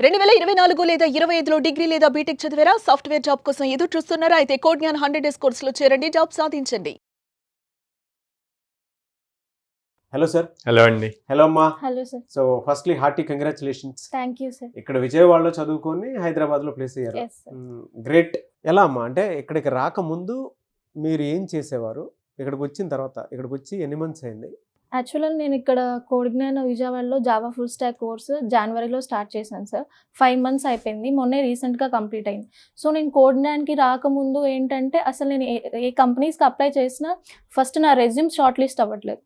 2024 లేదా 25లో డిగ్రీ లేదా బీటెక్ చదివారా? సాఫ్ట్‌వేర్ జాబ్ కోసం ఎదురు చూస్తున్నారా? అయితే కోడ్ జ్ఞాన్ 100 డేస్ కోర్సులో చేరండి. జాబ్ సాధించండి. Hello sir. హలో అండి. హలో అమ్మా. Hello sir. So firstly hearty congratulations. Thank you sir. ఇక్కడ విజయవాడలో చదువుకొని హైదరాబాద్లో ప్లేస్ అయ్యారు. Yes sir. గ్రేట్. ఎలా అమ్మా, అంటే ఇక్కడికి రాకముందు మీరు ఏం చేసేవారు? ఇక్కడికి వచ్చిన తర్వాత ఇక్కడికి వచ్చి ఎన్ని మంత్స్ అయింది? యాక్చువల్గా నేను ఇక్కడ కోడ్ జ్ఞాన్ విజయవాడలో జావా ఫుల్ స్టాక్ కోర్స్ జనవరిలో స్టార్ట్ చేశాను సార్. 5 మంత్స్ అయిపోయింది, మొన్నే రీసెంట్గా కంప్లీట్ అయింది. సో నేను కోడ్ జ్ఞాన్కి రాకముందు ఏంటంటే అసలు నేను ఏ కంపెనీస్కి అప్లై చేసినా ఫస్ట్ నా రెజ్యూమ్ షార్ట్ లిస్ట్ అవ్వట్లేదు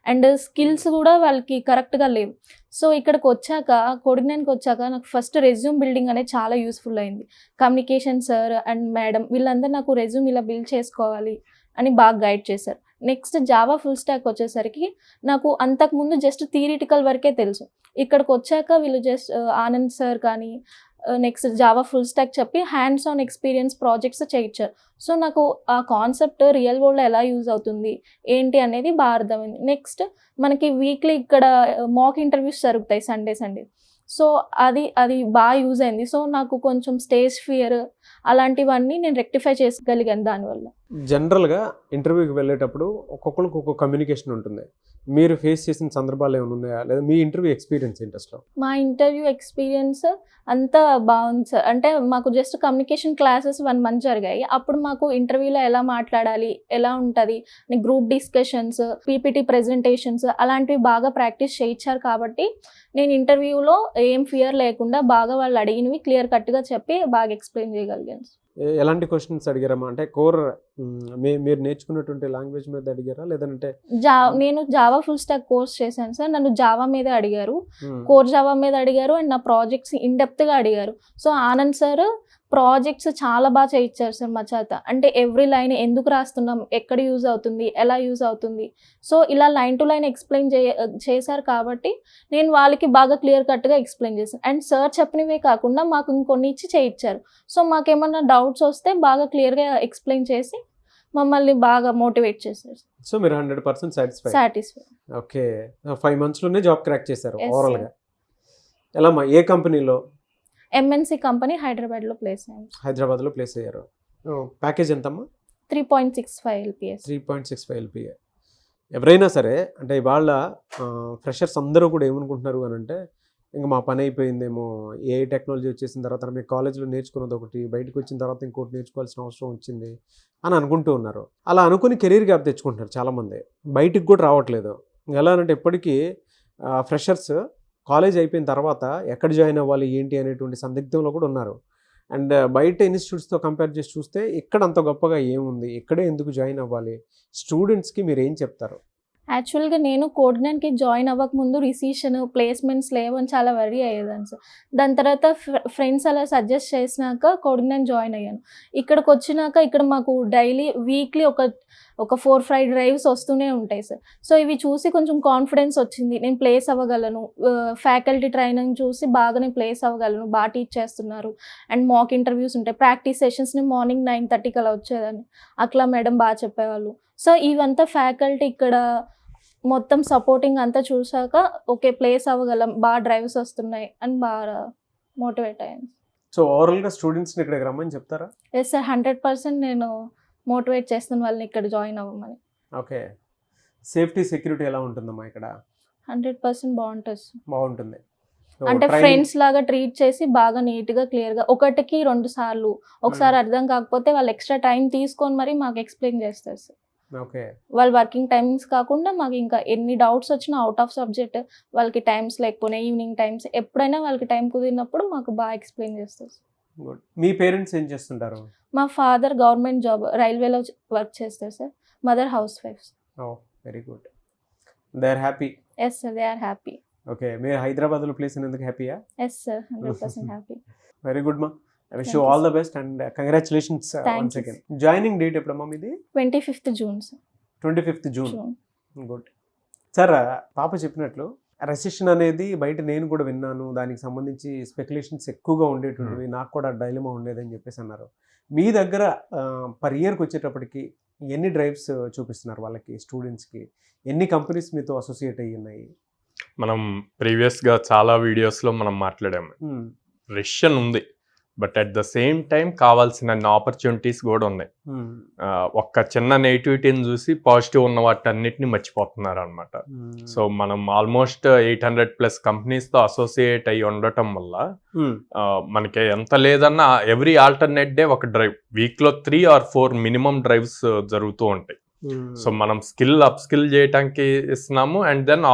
అండ్ స్కిల్స్ కూడా వాళ్ళకి కరెక్ట్గా లేవు. సో ఇక్కడికి వచ్చాక కోడ్ జ్ఞాన్కి వచ్చాక నాకు ఫస్ట్ రెజ్యూమ్ బిల్డింగ్ అనేది చాలా యూస్ఫుల్ అయింది. కమ్యూనికేషన్ సార్ అండ్ మేడం వీళ్ళందరూ నాకు రెజ్యూమ్ ఇలా బిల్డ్ చేసుకోవాలి అని బాగా గైడ్ చేశారు. నెక్స్ట్ జావా ఫుల్ స్టాక్ వచ్చేసరికి నాకు అంతకుముందు జస్ట్ థియరిటికల్ వరకే తెలుసు. ఇక్కడికి వచ్చాక వీళ్ళు జస్ట్ ఆనంద్ సార్ కానీ నెక్స్ట్ జావా ఫుల్ స్టాక్ చెప్పి హ్యాండ్స్ ఆన్ ఎక్స్పీరియన్స్ ప్రాజెక్ట్స్ చేయించారు. సో నాకు ఆ కాన్సెప్ట్ రియల్ వరల్డ్లో ఎలా యూజ్ అవుతుంది ఏంటి అనేది బాగా అర్థమైంది. నెక్స్ట్ మనకి వీక్లీ ఇక్కడ మాక్ ఇంటర్వ్యూస్ జరుగుతాయి సండే. సో అది బాగా యూజ్ అయింది. సో నాకు కొంచెం స్టేజ్ ఫియర్ అలాంటివన్నీ నేను రెక్టిఫై చేసుకోగలిగాను దానివల్ల. జనరల్గా ఇంటర్వ్యూకి వెళ్ళేటప్పుడు ఒక్కొక్కరికి ఒక్కొక్క కమ్యూనికేషన్ ఉంటుంది. మీరు ఫేస్ చేసిన సందర్భాలు ఏమైనా ఉన్నాయా, లేదా మీ ఇంటర్వ్యూ ఎక్స్పీరియన్స్ ఏంటి అసలు? మా ఇంటర్వ్యూ ఎక్స్పీరియన్స్ అంతా బాగుంది సార్. అంటే మాకు జస్ట్ కమ్యూనికేషన్ క్లాసెస్ 1 మంత్ జరిగాయి. అప్పుడు మాకు ఇంటర్వ్యూలో ఎలా మాట్లాడాలి, ఎలా ఉంటుంది, గ్రూప్ డిస్కషన్స్, పీపీటీ ప్రెజెంటేషన్స్ అలాంటివి బాగా ప్రాక్టీస్ చేయించారు. కాబట్టి నేను ఇంటర్వ్యూలో ఏం ఫియర్ లేకుండా బాగా వాళ్ళు అడిగినవి క్లియర్ కట్గా చెప్పి బాగా ఎక్స్ప్లెయిన్ చేయగలిగాను. ఎలాంటి క్వశ్చన్స్ అడిగారమ్మా? అంటే కోర్ మీరు నేర్చుకున్నటువంటి లాంగ్వేజ్ మీద అడిగారా, లేదంటే? నేను జావా ఫుల్ స్టాక్ కోర్స్ చేశాను సార్. నన్ను జావా మీద అడిగారు, కోర్ జావా మీద అడిగారు అండ్ నా ప్రాజెక్ట్స్ ఇన్డెప్త్గా అడిగారు. సో ఆనంద్ సార్ ప్రాజెక్ట్స్ చాలా బాగా చేయించారు సార్ మా చేత. అంటే ఎవ్రీ లైన్ ఎందుకు రాస్తున్నాం, ఎక్కడ యూజ్ అవుతుంది, ఎలా యూజ్ అవుతుంది, సో ఇలా లైన్ టు లైన్ ఎక్స్ప్లెయిన్ చేశారు. కాబట్టి నేను వాళ్ళకి బాగా క్లియర్ కట్గా ఎక్స్ప్లెయిన్ చేశాను. అండ్ సార్ చెప్పినవే కాకుండా మాకు ఇంకొన్ని ఇచ్చి చేయించారు. సో మాకేమన్నా డౌట్స్ వస్తే బాగా క్లియర్గా ఎక్స్ప్లెయిన్ చేసి మమ్మల్ని బాగా మోటివేట్ చేశారు. సో మీరు 100% సాటిస్ఫై. ఓకే. 5 మంత్స్లోనే జాబ్ క్రాక్ చేశారు ఓవరాల్గా. ఎలా అమ్మా, ఏ కంపెనీలో? ఎంఎన్సి కంపెనీ హైదరాబాద్లో ప్లేస్ అయ్యాను. హైదరాబాద్లో ప్లేస్ అయ్యారు. ప్యాకేజ్ ఎంతమ్మా? 3.65 LPS. 3.65 LPA. ఎవరైనా సరే అంటే ఇవాళ ఫ్రెషర్స్ అందరూ కూడా ఏమనుకుంటున్నారు అని అంటే, ఇంకా మా పని అయిపోయిందేమో, ఏ టెక్నాలజీ వచ్చేసిన తర్వాత మీ కాలేజ్లో నేర్చుకున్నది ఒకటి, బయటకు వచ్చిన తర్వాత ఇంకోటి నేర్చుకోవాల్సిన అవసరం వచ్చింది అని అనుకుంటూ ఉన్నారు. అలా అనుకుని కెరీర్ గ్యాప్ తెచ్చుకుంటున్నారు చాలామంది, బయటికి కూడా రావట్లేదు. ఎలా అంటే ఎప్పటికీ ఫ్రెషర్స్ కాలేజ్ అయిపోయిన తర్వాత ఎక్కడ జాయిన్ అవ్వాలి ఏంటి అనేటువంటి సందిగ్ధంలో కూడా ఉన్నారు. అండ్ బయట ఇన్స్టిట్యూట్స్తో కంపేర్ చేసి చూస్తే ఇక్కడ అంత గొప్పగా ఏముంది, ఇక్కడే ఎందుకు జాయిన్ అవ్వాలి? స్టూడెంట్స్కి మీరు ఏం చెప్తారు? యాక్చువల్గా నేను కోడ్ జ్ఞాన్కి జాయిన్ అవ్వకముందు రిసీషన్ ప్లేస్మెంట్స్ లేవని చాలా వరీ అయ్యేదాన్ని సార్. దాని తర్వాత ఫ్రెండ్స్ అలా సజెస్ట్ చేసినాక కోడ్ జ్ఞాన్ జాయిన్ అయ్యాను. ఇక్కడికి వచ్చినాక ఇక్కడ మాకు వీక్లీ ఒక 4-5 డ్రైవ్స్ వస్తూనే ఉంటాయి సార్. సో ఇవి చూసి కొంచెం కాన్ఫిడెన్స్ వచ్చింది, నేను ప్లేస్ అవ్వగలను. ఫ్యాకల్టీ ట్రైనింగ్ చూసి బాగా నేను ప్లేస్ అవ్వగలను, బాగా టీచ్ చేస్తున్నారు. అండ్ మాక్ ఇంటర్వ్యూస్ ఉంటాయి, ప్రాక్టీస్ సెషన్స్ని మార్నింగ్ 9:30కి అలా వచ్చేదాన్ని. అట్లా మేడం బాగా చెప్పేవాళ్ళు. సో ఇవంతా ఫ్యాకల్టీ ఇక్కడ మొత్తం సపోర్టింగ్ అంతా చూసాక ఓకే ప్లేస్ అవ్వగలం, బాగా డ్రైవ్స్ వస్తున్నాయి అని బాగా మోటివేట్ అయ్యాను. సో ఓవరాల్గా స్టూడెంట్స్ని ఇక్కడికి రమ్మని చెప్తారా? ఎస్ సార్, 100% నేను మోటివేట్ చేస్తాను వాళ్ళని ఇక్కడ జాయిన్ అవ్వమని. ఓకే. సేఫ్టీ సెక్యూరిటీ ఎలా ఉంటుందమ్మా ఇక్కడ? 100% బాగుంటుంది. బాగుంటుంది. అంటే ఫ్రెండ్స్ లాగా ట్రీట్ చేసి బాగా నీట్గా క్లియర్గా 1కి 2 సార్లు, ఒకసారి అర్థం కాకపోతే వాళ్ళు ఎక్స్ట్రా టైం తీసుకొని మరి మాకు ఎక్స్ప్లెయిన్ చేస్తారు సార్. ఓకే. వాళ్ళ వర్కింగ్ టైమింగ్స్ కాకుండా మాకు ఇంకా ఎన్ని డౌట్స్ వచ్చినా అవుట్ ఆఫ్ సబ్జెక్ట్ వాళ్ళకి టైమ్స్ లేకపోయినా ఈవినింగ్ టైమ్స్ ఎప్పుడైనా వాళ్ళకి టైం కుదిరినప్పుడు మాకు బాగా ఎక్స్ప్లెయిన్ చేస్తారు. గుడ్. మీ పేరెంట్స్ ఏం చేస్తుంటారు? మా ఫాదర్ గవర్నమెంట్ జాబ్ రైల్వేలో వర్క్ చేస్తారు సార్. Mother house wifes. Oh very good. They are happy? Yes sir, they are happy. Okay. మీరు హైదరాబాద్లో ప్లేస్ అయినందుకు హ్యాపీయా? Yes sir, 100% happy. Very good మా. I wish you all the best and congratulations once again. Joining date ఎప్పుడమ్మా మీది? 25th June sir. 25th June. Good. Sir పాప చెప్పినట్లు recession అనేది బయట నేను కూడా విన్నాను, దానికి సంబంధించి స్పెక్యులేషన్స్ ఎక్కువగా ఉండేటువంటివి, నాకు కూడా డైలమా ఉండేదని చెప్పేసి అన్నారు. మీ దగ్గర పర్ ఇయర్కి వచ్చేటప్పటికి ఎన్ని డ్రైవ్స్ చూపిస్తున్నారు వాళ్ళకి, స్టూడెంట్స్కి? ఎన్ని కంపెనీస్ మీతో అసోసియేట్ అయ్యి ఉన్నాయి? మనం ప్రీవియస్గా చాలా వీడియోస్లో మనం మాట్లాడాము. రెషన్ ఉంది, but at the same time కావాల్సిన ఆపర్చునిటీస్ కూడా ఉన్నాయి. ఒక్క చిన్న నెగిటివిటీని చూసి పాజిటివ్ ఉన్న వాటన్నిటిని మర్చిపోతున్నారు అనమాట. సో మనం ఆల్మోస్ట్ 800+ కంపెనీస్తో అసోసియేట్ అయ్యి ఉండటం వల్ల మనకి ఎంత లేదన్నా ఎవ్రీ ఆల్టర్నేట్ డే ఒక డ్రైవ్, వీక్లో 3 or 4 మినిమం డ్రైవ్స్ జరుగుతూ ఉంటాయి. సో మనం అప్ స్కిల్ చేయడానికి ఇస్తున్నాము, అండ్ దెన్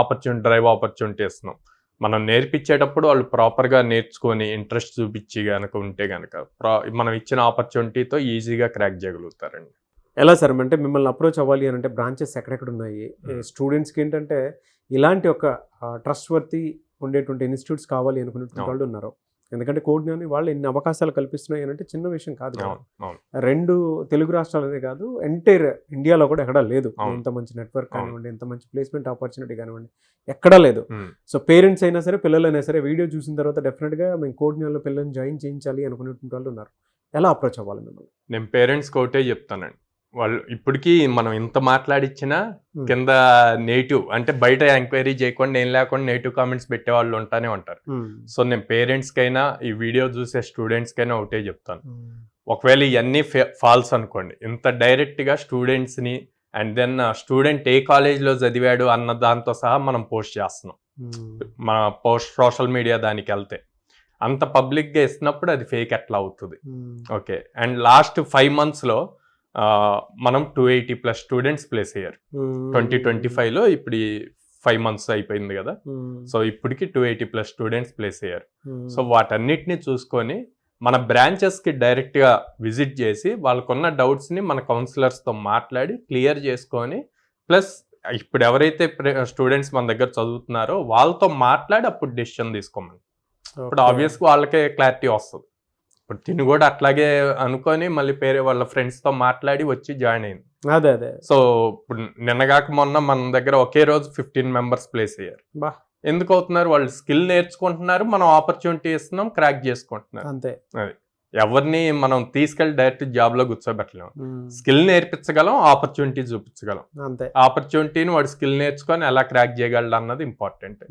డ్రైవ్ ఆపర్చునిటీ ఇస్తున్నాం. మనం నేర్పించేటప్పుడు వాళ్ళు ప్రాపర్గా నేర్చుకొని ఇంట్రెస్ట్ చూపించి కనుక ఉంటే కనుక మనం ఇచ్చిన ఆపర్చునిటీతో ఈజీగా క్రాక్ చేయగలుగుతారండి. ఎలా సార్ అంటే మిమ్మల్ని అప్రోచ్ అవ్వాలి అని అంటే బ్రాంచెస్ ఎక్కడెక్కడ ఉన్నాయి? స్టూడెంట్స్కి ఏంటంటే ఇలాంటి ఒక ట్రస్ట్ వర్తి ఉండేటువంటి ఇన్స్టిట్యూట్స్ కావాలి అనుకునేటువంటి వాళ్ళు ఉన్నారు. ఎందుకంటే కోడ్జ్ఞాన్ వాళ్ళు ఎన్ని అవకాశాలు కల్పిస్తున్నాయి అని అంటే చిన్న విషయం కాదు. 2 తెలుగు రాష్ట్రాలనే కాదు, ఎంటైర్ ఇండియాలో కూడా ఎక్కడా లేదు ఎంత మంచి నెట్వర్క్ కానివ్వండి, ఎంత మంచి ప్లేస్మెంట్ ఆపర్చునిటీ కానివ్వండి, ఎక్కడా లేదు. సో పేరెంట్స్ అయినా సరే, పిల్లలైనా సరే వీడియో చూసిన తర్వాత డెఫినెట్గా మేము కోడ్జ్ఞాన్లో పిల్లల్ని జాయిన్ చేయించాలి అనుకునేటువంటి వాళ్ళు ఉన్నారు. ఎలా అప్రోచ్ అవ్వాలి మిమ్మల్ని? నేను పేరెంట్స్కి ఒకటే చెప్తానండి, వాళ్ళు ఇప్పటికీ మనం ఇంత మాట్లాడిచ్చినా కింద నెగిటివ్ అంటే బయట ఎంక్వైరీ చేయకుండా ఏం లేకుండా నెగిటివ్ కామెంట్స్ పెట్టే వాళ్ళు ఉంటానే ఉంటారు. సో నేను పేరెంట్స్కైనా ఈ వీడియో చూసే స్టూడెంట్స్కైనా ఒకటే చెప్తాను, ఒకవేళ ఇవన్నీ ఫాల్స్ అనుకోండి, ఇంత డైరెక్ట్గా స్టూడెంట్స్ని అండ్ దెన్ స్టూడెంట్ ఏ కాలేజ్లో చదివాడు అన్న దాంతో సహా మనం పోస్ట్ చేస్తున్నాం. మన సోషల్ మీడియా దానికి వెళ్తే అంత పబ్లిక్గా ఇస్తున్నప్పుడు అది ఫేక్ ఎట్లా అవుతుంది? ఓకే, అండ్ లాస్ట్ 5 monthsలో మనం 280+ స్టూడెంట్స్ ప్లేస్ అయ్యారు. 2025లో ఇప్పుడు 5 months అయిపోయింది కదా, సో ఇప్పటికి 280+ స్టూడెంట్స్ ప్లేస్ అయ్యారు. సో వాటన్నిటిని చూసుకొని మన బ్రాంచెస్కి డైరెక్ట్గా విజిట్ చేసి వాళ్ళకున్న డౌట్స్ని మన కౌన్సిలర్స్తో మాట్లాడి క్లియర్ చేసుకొని, ప్లస్ ఇప్పుడు ఎవరైతే స్టూడెంట్స్ మన దగ్గర చదువుతున్నారో వాళ్ళతో మాట్లాడి అప్పుడు డెసిషన్ తీసుకోమని. ఇప్పుడు ఆబ్వియస్గా వాళ్ళకే క్లారిటీ వస్తుంది. ఇప్పుడు తిని కూడా అట్లాగే అనుకొని మళ్ళీ వాళ్ళ ఫ్రెండ్స్తో మాట్లాడి వచ్చి జాయిన్ అయింది. అదే సో ఇప్పుడు నిన్నగాక మొన్న మన దగ్గర ఒకే రోజు 15 members ప్లేస్ అయ్యారు. ఎందుకు అవుతున్నారు? వాళ్ళు స్కిల్ నేర్చుకుంటున్నారు, మనం ఆపర్చునిటీ ఇస్తున్నాం, క్రాక్ చేసుకుంటున్నారు. అంతే. అది ఎవరిని మనం తీసుకెళ్ళి డైరెక్ట్ జాబ్లో కూర్చోబెట్టలేము. Skill నేర్పించగలం, opportunity చూపించగలం. అంతే. ఆపర్చునిటీని వాడు స్కిల్ నేర్చుకొని ఎలా క్రాక్ చేయగలడు అన్నది ఇంపార్టెంట్.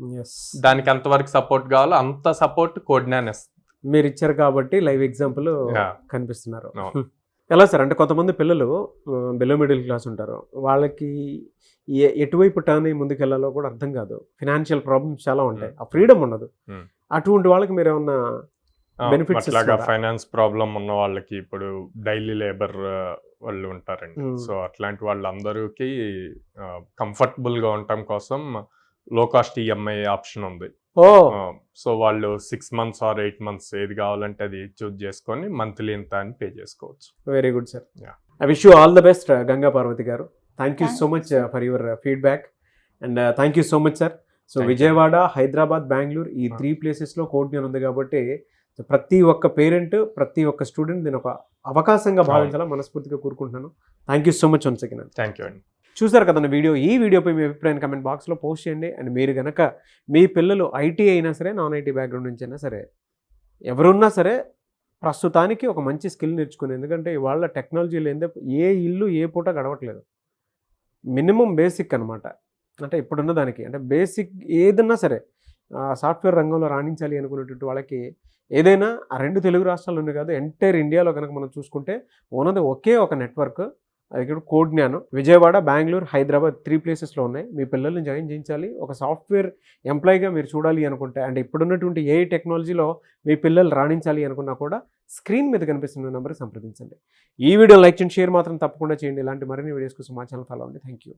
దానికి ఎంతవరకు సపోర్ట్ కావాలో అంత సపోర్ట్ కోడ్జ్ఞాన్ ఇస్తుంది. మీరు ఇచ్చారు కాబట్టి లైవ్ ఎగ్జాంపుల్ కనిపిస్తున్నారు. ఎలా సార్ అంటే కొంతమంది పిల్లలు బిలో మిడిల్ క్లాస్ ఉంటారు, వాళ్ళకి ఎటువైపు టర్న్ అయ్యి ముందుకెళ్లాలో కూడా అర్థం కాదు, ఫినాన్షియల్ ప్రాబ్లమ్స్ చాలా ఉంటాయి, ఆ ఫ్రీడమ్ ఉండదు. అటువంటి వాళ్ళకి మీరు ఏమన్నా బెనిఫిట్స్? ఫైనాన్స్ ప్రాబ్లం ఉన్న వాళ్ళకి ఇప్పుడు డైలీ లేబర్ వాళ్ళు ఉంటారండి. సో అట్లాంటి వాళ్ళందరికీ కంఫర్టబుల్ గా ఉండటం కోసం లో కాస్ట్ ఈఎంఐ ఆప్షన్ ఉంది. సో వాళ్ళు 6 months or 8 months ఏది కావాలంటే అది చూజ్ చేసుకొని మంత్లీ ఇంత అని పే చేసుకోవచ్చు. Very good sir. I wish you all the best Ganga Parvathi గారు. Thank you so much for your feedback and thank you so much sir. So Vijayawada, Hyderabad, Bengaluru ఈ 3 places కోడ్జ్ఞాన్ ఉంది కాబట్టి ప్రతి ఒక్క పేరెంట్, ప్రతి ఒక్క స్టూడెంట్ దీని ఒక అవకాశంగా భావించాలని మనస్ఫూర్తిగా కోరుకుంటున్నాను. Thank you so much once again. Thank you అండి. చూసారు కదా ఈ వీడియోపై మీ అభిప్రాయాన్ని కమెంట్ బాక్స్లో పోస్ట్ చేయండి. అండ్ మీరు కనుక మీ పిల్లలు ఐటీ అయినా సరే, నాన్ ఐటీ బ్యాక్గ్రౌండ్ నుంచి అయినా సరే, ఎవరున్నా సరే ప్రస్తుతానికి ఒక మంచి స్కిల్ నేర్చుకుని, ఎందుకంటే ఇవాళ టెక్నాలజీ లేదే ఏ ఇల్లు ఏ పూట గడవట్లేదు. మినిమం బేసిక్ అనమాట, అంటే ఇప్పుడున్న దానికి అంటే బేసిక్ ఏదన్నా సరే సాఫ్ట్వేర్ రంగంలో రాణించాలి అనుకునేటువంటి వాళ్ళకి ఏదైనా ఆ 2 తెలుగు రాష్ట్రాల్లోనే కాదు, ఎంటైర్ ఇండియాలో కనుక మనం చూసుకుంటే ఉన్నది ఒకే ఒక నెట్వర్క్, అది ఇక్కడ కోడ్జ్ఞాన్. విజయవాడ, బెంగళూరు, హైదరాబాద్ 3 places ఉన్నాయి. మీ పిల్లల్ని జాయిన్ చేయించాలి, ఒక సాఫ్ట్వేర్ ఎంప్లాయీగా మీరు చూడాలి అనుకుంటే, అంటే ఇప్పుడున్నటువంటి ఏఐ టెక్నాలజీలో మీ పిల్లలు రాణించాలి అనుకున్నా కూడా స్క్రీన్ మీద కనిపిస్తున్న నెంబర్కి సంప్రదించండి. ఈ వీడియో లైక్ చేయండి, షేర్ మాత్రం తప్పకుండా చేయండి. ఇలాంటి మరిన్ని వీడియోస్ కోసం మా ఛానల్ ఫాలో అవ్వండి. Thank you.